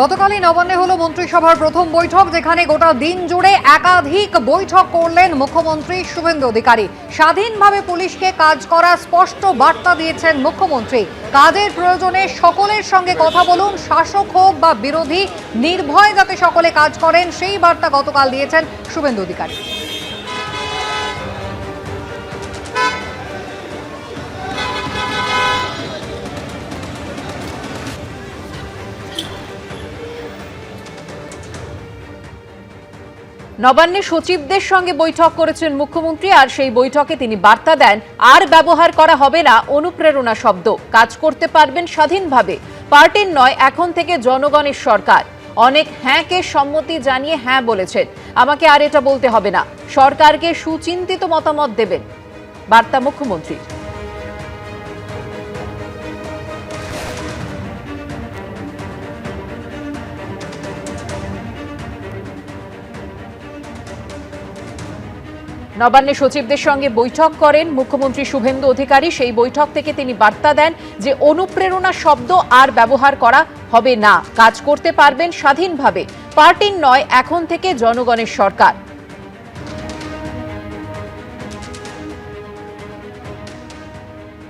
গতকালই নবান্নে হলো মন্ত্রিসভার প্রথম বৈঠক, যেখানে গোটা দিন জুড়ে একাধিক বৈঠক করলেন মুখ্যমন্ত্রী শুভেন্দু অধিকারী। স্বাধীনভাবে পুলিশকে কাজ করা স্পষ্ট বার্তা দিয়েছেন মুখ্যমন্ত্রী। কাজের প্রয়োজনে সকলের সঙ্গে কথা বলুন, শাসক হোক বা বিরোধী, নির্ভয় যাতে সকলে কাজ করেন সেই বার্তা গতকাল দিয়েছেন শুভেন্দু অধিকারী। নবান্নে সচিবদের সঙ্গে বৈঠক করেছেন মুখ্যমন্ত্রী, আর সেই বৈঠকে তিনি বার্তা দেন আর ব্যবহার করা হবে না অনুপ্রেরণা শব্দ। কাজ করতে পারবেন স্বাধীনভাবে, পার্টির নয়, এখন থেকে জনগণের সরকার। অনেক হ্যাঁকে সম্মতি জানিয়ে হ্যাঁ বলেছেন, আমাকে আর এটা বলতে হবে না, সরকারকে সুচিন্তিত মতামত দেবেন, বার্তা মুখ্যমন্ত্রীর। নবান্নে সচিবদের সঙ্গে বৈঠক করেন মুখ্যমন্ত্রী শুভেন্দু অধিকারী। সেই বৈঠক থেকে তিনি বার্তা দেন যে অনুপ্রেরণা শব্দ আর ব্যবহার করা হবে না, কাজ করতে পারবেন স্বাধীনভাবে, পার্টির নয়, এখন থেকে জনগণের সরকার।